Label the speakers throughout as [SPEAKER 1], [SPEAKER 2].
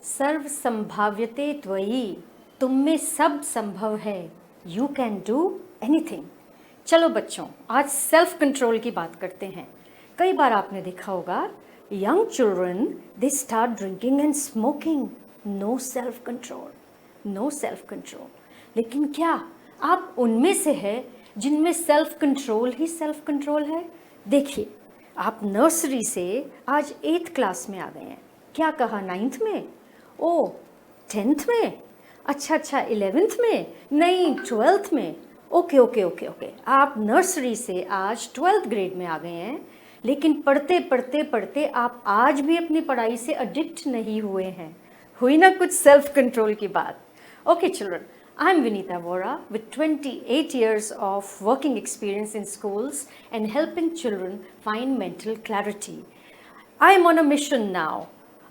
[SPEAKER 1] सर्व संभाव्यते त्वयि, तुम में सब संभव है, यू कैन डू एनीथिंग। चलो बच्चों, आज सेल्फ कंट्रोल की बात करते हैं। कई बार आपने देखा होगा young children they start drinking and smoking, no self control, no self control. लेकिन क्या आप उनमें से है जिनमें सेल्फ कंट्रोल ही सेल्फ कंट्रोल है? देखिए, आप नर्सरी से आज 8th क्लास में आ गए हैं। क्या कहा, 9th में? ओ 10th में? अच्छा 11th में? नहीं, 12th में। ओके ओके ओके ओके, आप नर्सरी से आज 12th ग्रेड में आ गए हैं, लेकिन पढ़ते पढ़ते पढ़ते आप आज भी अपनी पढ़ाई से एडिक्ट नहीं हुए हैं। हुई ना कुछ सेल्फ कंट्रोल की बात? Okay children, I'm Vinita vohra with 28 years of working experience in schools and helping children find mental clarity. I'm on a mission now.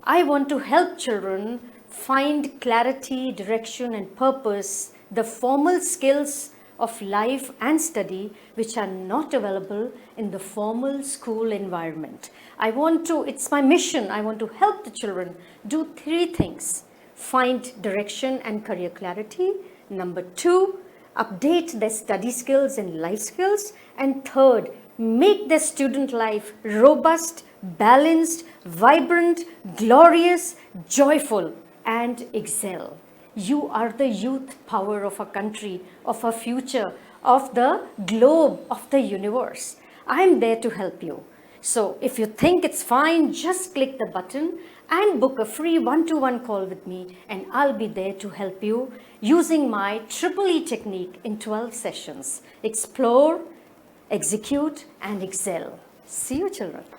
[SPEAKER 1] I want to help children find clarity, direction and purpose, the formal skills of life and study which are not available in the formal school environment. It's my mission, I want to help the children do 3 things. Find direction and career clarity. Number 2, update their study skills and life skills. And 3rd, make their student life robust, balanced, vibrant, glorious, joyful, and excel. You are the youth power of our country, of our future, of the globe, of the universe. I'm there to help you. So if you think it's fine, just click the button and book a free one-to-one call with me, and I'll be there to help you using my Triple E technique in 12 sessions. Explore, execute, and excel. See you, children.